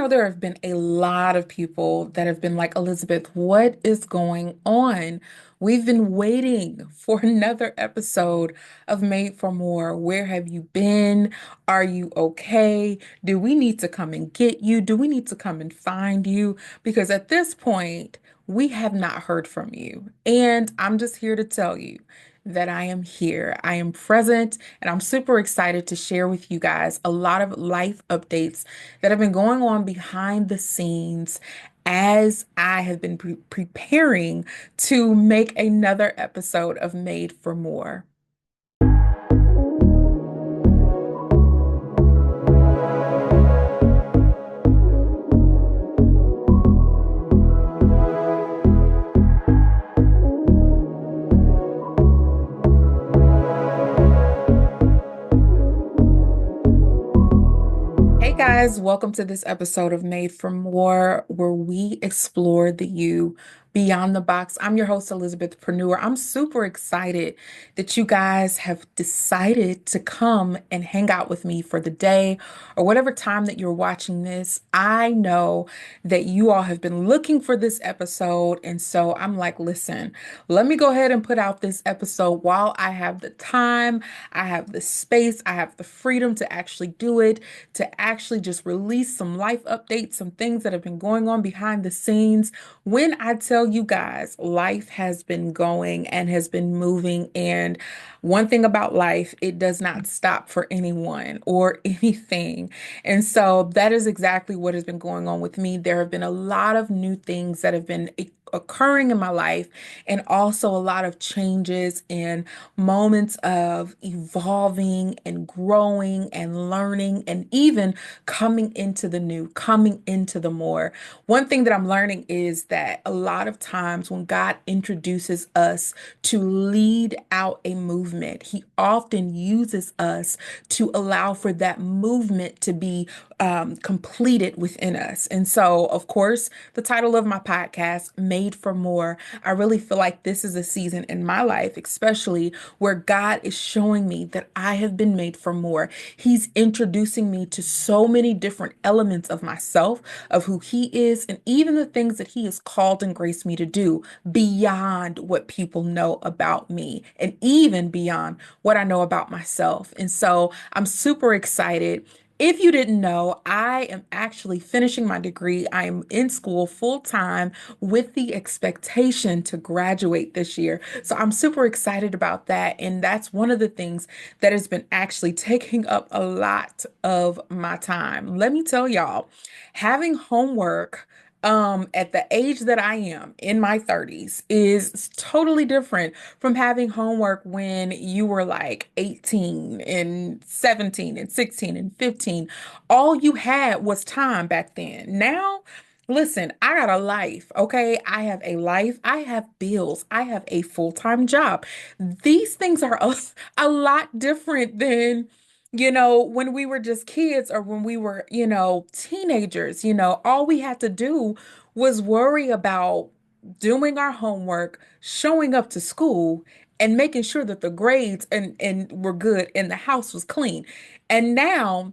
know there have been a lot of people that have been like, Elizabeth, what is going on? We've been waiting for another episode of Made for More. Where have you been? Are you okay? Do we need to come and get you? Do we need to come and find you? Because at this point, we have not heard from you. And I'm just here to tell you that I am here. I am present, and I'm super excited to share with you guys a lot of life updates that have been going on behind the scenes as I have been preparing to make another episode of Made for More. Hey guys, welcome to this episode of Made for More, where we explore the you beyond the box. I'm your host, Elizabeth Preneur. I'm super excited that you guys have decided to come and hang out with me for the day or whatever time that you're watching this. I know that you all have been looking for this episode, and so I'm like, listen, let me go ahead and put out this episode while I have the time, I have the space, I have the freedom to actually do it, to actually just release some life updates, some things that have been going on behind the scenes. When I tell you guys, life has been going and has been moving. And one thing about life, it does not stop for anyone or anything. And so that is exactly what has been going on with me. There have been a lot of new things that have been occurring in my life, and also a lot of changes and moments of evolving and growing and learning and even coming into the new, coming into the more. One thing that I'm learning is that a lot of times when God introduces us to lead out a movement, He often uses us to allow for that movement to be completed within us. And so, of course, the title of my podcast, Made for More, I really feel like this is a season in my life, especially where God is showing me that I have been made for more. He's introducing me to so many different elements of myself, of who He is, and even the things that He has called and graced me to do beyond what people know about me, and even beyond what I know about myself. And so I'm super excited. If you didn't know, I am actually finishing my degree. I am in school full time with the expectation to graduate this year. So I'm super excited about that. And that's one of the things that has been actually taking up a lot of my time. Let me tell y'all, having homework at the age that I am in my 30s is totally different from having homework when you were like 18 and 17 and 16 and 15. All you had was time back then. Now, listen, I got a life, okay? I have a life, I have bills, I have a full-time job. These things are a lot different than when we were just kids or when we were, teenagers. All we had to do was worry about doing our homework, showing up to school, and making sure that the grades and were good and the house was clean. And now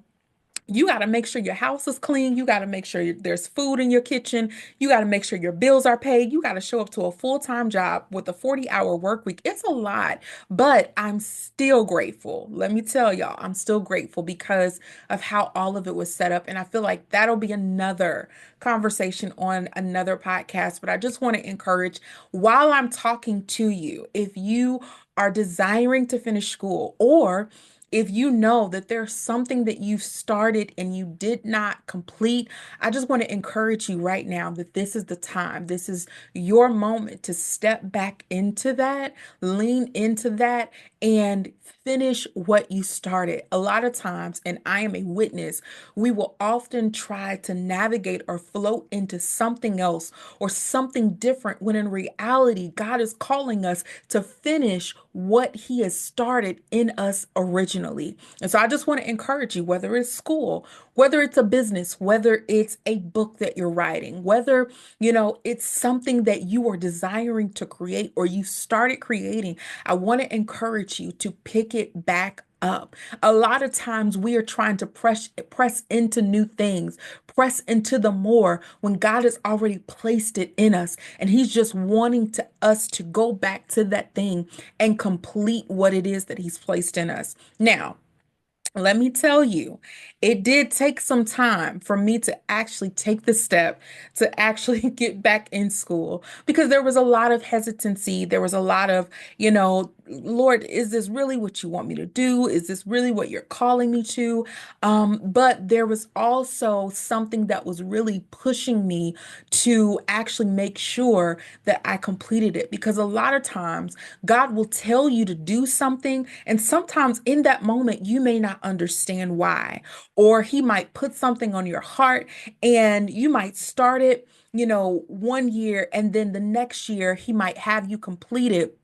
you got to make sure your house is clean. You got to make sure there's food in your kitchen. You got to make sure your bills are paid. You got to show up to a full-time job with a 40-hour work week. It's a lot, but I'm still grateful. Let me tell y'all, I'm still grateful because of how all of it was set up. And I feel like that'll be another conversation on another podcast. But I just want to encourage, while I'm talking to you, if you are desiring to finish school, or if you know that there's something that you've started and you did not complete, I just want to encourage you right now that this is the time. This is your moment to step back into that, lean into that, and finish what you started. A lot of times, and I am a witness, we will often try to navigate or float into something else or something different when in reality, God is calling us to finish what He has started in us originally. And so I just want to encourage you, whether it's school, whether it's a business, whether it's a book that you're writing, whether, it's something that you are desiring to create or you started creating, I want to encourage encourage you to pick it back up. A lot of times we are trying to press into new things, press into the more when God has already placed it in us. And He's just wanting to us to go back to that thing and complete what it is that He's placed in us. Now, let me tell you, it did take some time for me to actually take the step to actually get back in school because there was a lot of hesitancy. There was a lot of, Lord, is this really what you want me to do? Is this really what you're calling me to? But there was also something that was really pushing me to actually make sure that I completed it because a lot of times God will tell you to do something, and sometimes in that moment, you may not understand why, or He might put something on your heart and you might start it, 1 year, and then the next year, He might have you complete it.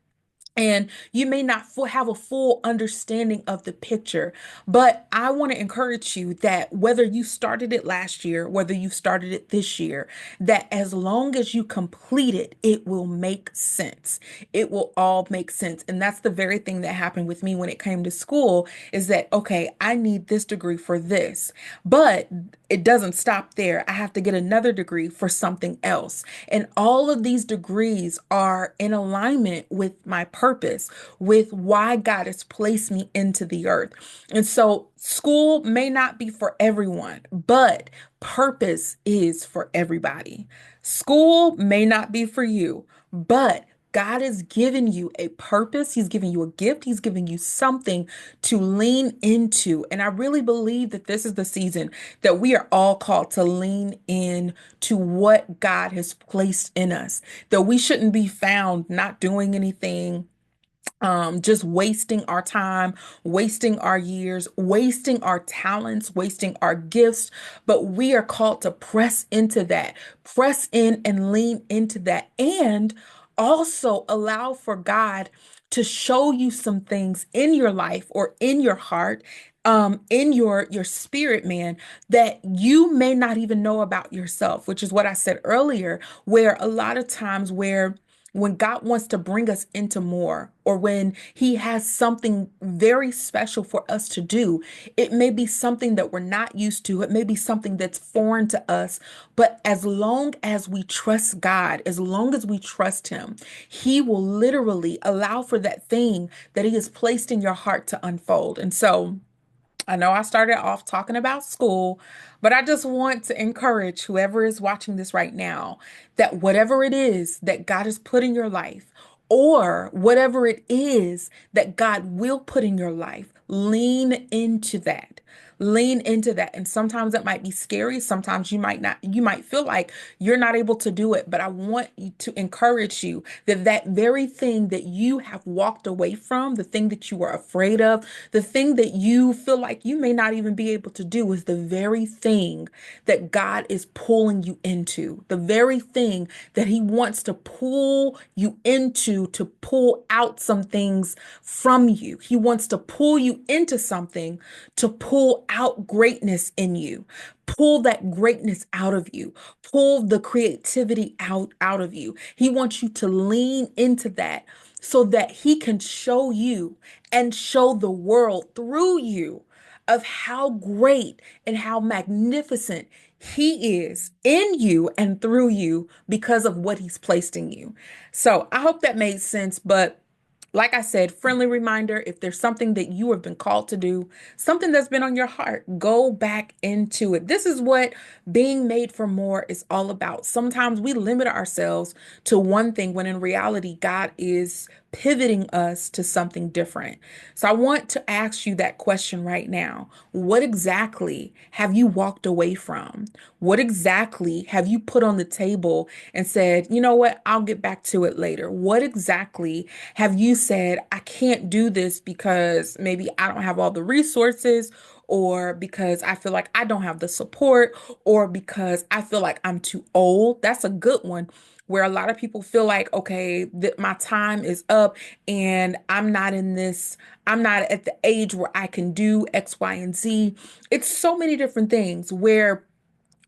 And you may not have a full understanding of the picture, but I want to encourage you that whether you started it last year, whether you started it this year, that as long as you complete it, it will make sense. It will all make sense. And that's the very thing that happened with me when it came to school is that, okay, I need this degree for this, but it doesn't stop there. I have to get another degree for something else. And all of these degrees are in alignment with my purpose, with why God has placed me into the earth. And so school may not be for everyone, but purpose is for everybody. School may not be for you, but God has given you a purpose. He's given you a gift. He's giving you something to lean into. And I really believe that this is the season that we are all called to lean in to what God has placed in us, that we shouldn't be found not doing anything, just wasting our time, wasting our years, wasting our talents, wasting our gifts. But we are called to press into that, press in and lean into that, and also allow for God to show you some things in your life or in your heart. In your spirit, man, that you may not even know about yourself, which is what I said earlier, where a lot of times where when God wants to bring us into more, or when He has something very special for us to do, it may be something that we're not used to. It may be something that's foreign to us. But as long as we trust God, as long as we trust Him, He will literally allow for that thing that He has placed in your heart to unfold. And so, I know I started off talking about school, but I just want to encourage whoever is watching this right now that whatever it is that God has put in your life, or whatever it is that God will put in your life, lean into that. Lean into that. And sometimes it might be scary. Sometimes you might not, you might feel like you're not able to do it. But I want you to encourage you that that very thing that you have walked away from, the thing that you were afraid of, the thing that you feel like you may not even be able to do is the very thing that God is pulling you into, the very thing that He wants to pull you into to pull out some things from you. He wants to pull you into something to pull out greatness in you. Pull that greatness out of you. Pull the creativity out of you. He wants you to lean into that so that He can show you and show the world through you of how great and how magnificent He is in you and through you because of what He's placed in you. So I hope that made sense. But like I said, friendly reminder, if there's something that you have been called to do, something that's been on your heart, go back into it. This is what being made for more is all about. Sometimes we limit ourselves to one thing when in reality, God is pivoting us to something different. So I want to ask you that question right now. What exactly have you walked away from? What exactly have you put on the table and said, you know what, I'll get back to it later? What exactly have you said, I can't do this because maybe I don't have all the resources, or because I feel like I don't have the support, or because I feel like I'm too old? That's a good one. Where a lot of people feel like, okay, that my time is up and I'm not at the age where I can do X, Y, and Z. It's so many different things where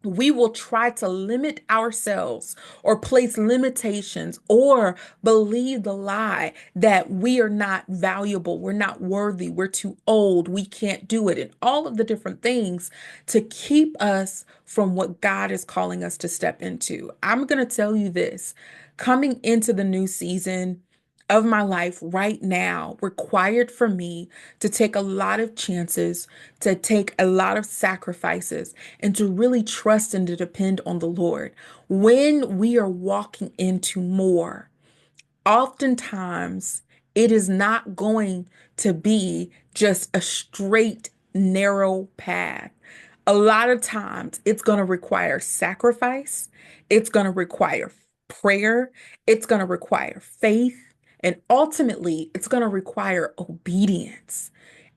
we will try to limit ourselves or place limitations or believe the lie that we are not valuable, we're not worthy, we're too old, we can't do it, and all of the different things to keep us from what God is calling us to step into. I'm going to tell you this, coming into the new season of my life right now required for me to take a lot of chances, to take a lot of sacrifices, and to really trust and to depend on the Lord. When we are walking into more, oftentimes it is not going to be just a straight, narrow path. A lot of times it's going to require sacrifice, it's going to require prayer, it's going to require faith, and ultimately it's going to require obedience.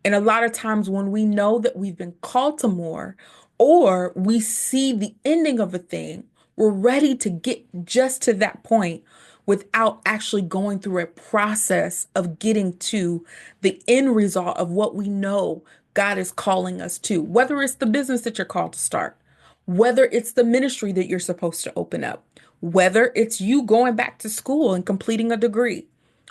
And a lot of times when we know that we've been called to more, or we see the ending of a thing, we're ready to get just to that point without actually going through a process of getting to the end result of what we know God is calling us to, whether it's the business that you're called to start, whether it's the ministry that you're supposed to open up, whether it's you going back to school and completing a degree,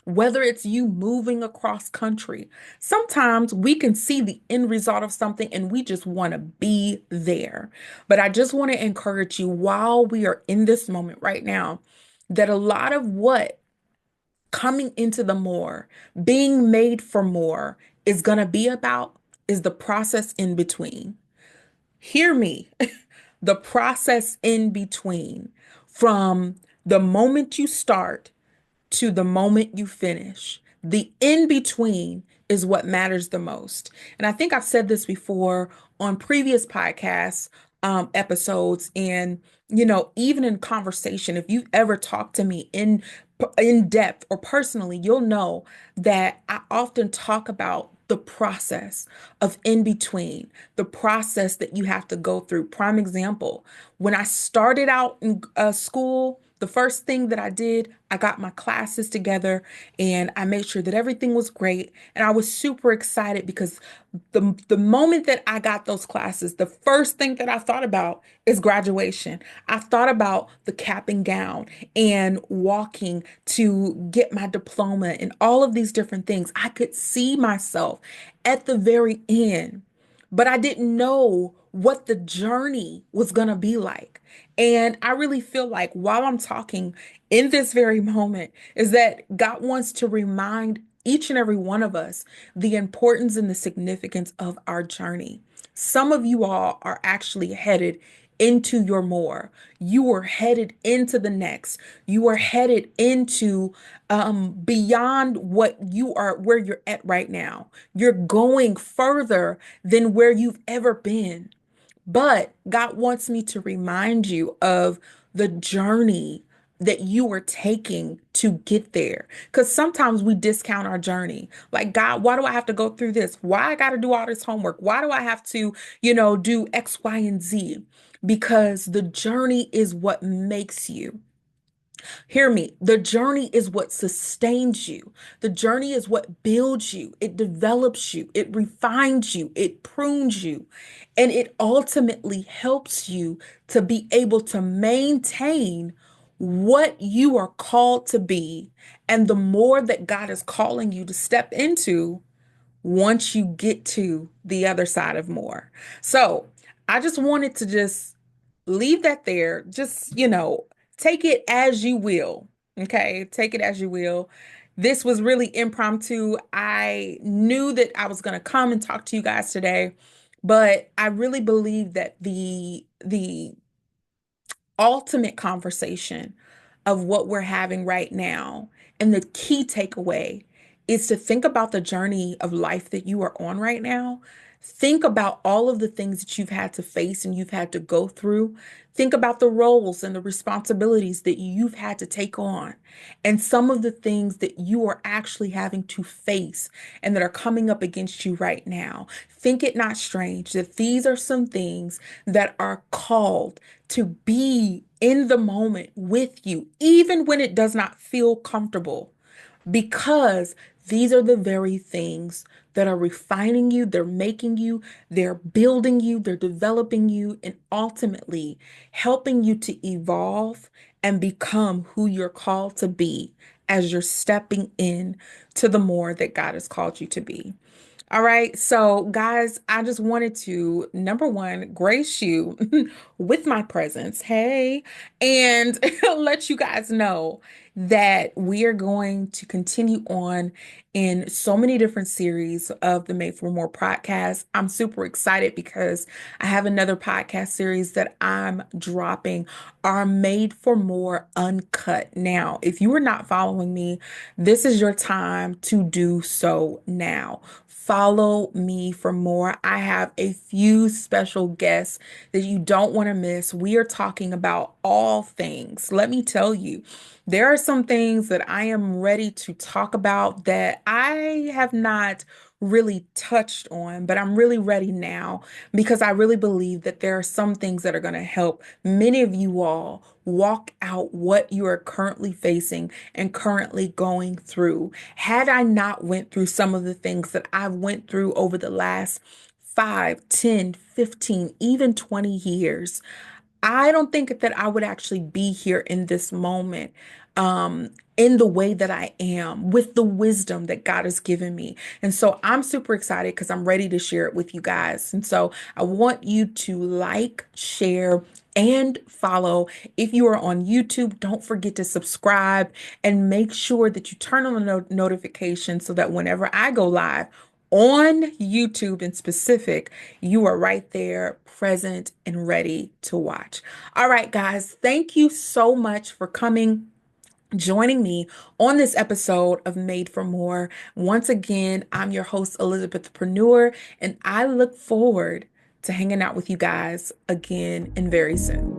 whether it's you moving across country. Sometimes we can see the end result of something and we just want to be there. But I just want to encourage you while we are in this moment right now that a lot of what coming into the more, being made for more is going to be about is the process in between. Hear me, the process in between from the moment you start to the moment you finish. The in between is what matters the most. And I think I've said this before on previous podcasts, episodes, and even in conversation, if you've ever talked to me in depth or personally, you'll know that I often talk about the process of in between, the process that you have to go through. Prime example, when I started out in school, the first thing that I did, I got my classes together and I made sure that everything was great. And I was super excited because the moment that I got those classes, the first thing that I thought about is graduation. I thought about the cap and gown and walking to get my diploma and all of these different things. I could see myself at the very end, but I didn't know what the journey was going to be like. And I really feel like while I'm talking in this very moment, is that God wants to remind each and every one of us the importance and the significance of our journey. Some of you all are actually headed into your more. You are headed into the next. You are headed into beyond what you are, where you're at right now. You're going further than where you've ever been. But God wants me to remind you of the journey that you are taking to get there. Because sometimes we discount our journey. Like, God, why do I have to go through this? Why I got to do all this homework? Why do I have to, do X, Y, and Z? Because the journey is what makes you. Hear me. The journey is what sustains you. The journey is what builds you. It develops you. It refines you. It prunes you. And it ultimately helps you to be able to maintain what you are called to be. And the more that God is calling you to step into, once you get to the other side of more. So I just wanted to just leave that there. Just, take it as you will. Okay. Take it as you will. This was really impromptu. I knew that I was going to come and talk to you guys today, but I really believe that the ultimate conversation of what we're having right now. And the key takeaway is to think about the journey of life that you are on right now. Think about all of the things that you've had to face and you've had to go through. Think about the roles and the responsibilities that you've had to take on, and some of the things that you are actually having to face and that are coming up against you right now. Think it not strange that these are some things that are called to be in the moment with you, even when it does not feel comfortable, because these are the very things that are refining you, they're making you, they're building you, they're developing you, and ultimately helping you to evolve and become who you're called to be as you're stepping in to the more that God has called you to be. All right. So, guys, I just wanted to, number one, grace you with my presence. Hey, and let you guys know that we are going to continue on in so many different series of the Made for More podcast. I'm super excited because I have another podcast series that I'm dropping, our Made for More Uncut. Now, if you are not following me, this is your time to do so now. Follow me for more. I have a few special guests that you don't want to miss. We are talking about all things. Let me tell you, there are some things that I am ready to talk about that I have not really touched on, but I'm really ready now because I really believe that there are some things that are going to help many of you all walk out what you are currently facing and currently going through. Had I not went through some of the things that I've went through over the last 5, 10, 15, even 20 years, I don't think that I would actually be here in this moment, in the way that I am, with the wisdom that God has given me. And so I'm super excited because I'm ready to share it with you guys. And so I want you to like, share, and follow. If you are on YouTube, don't forget to subscribe and make sure that you turn on the notification so that whenever I go live on YouTube in specific, you are right there, present and ready to watch. All right, guys, thank you so much for coming, joining me on this episode of Made for More. Once again, I'm your host, Elizabeth Preneur, and I look forward to hanging out with you guys again and very soon.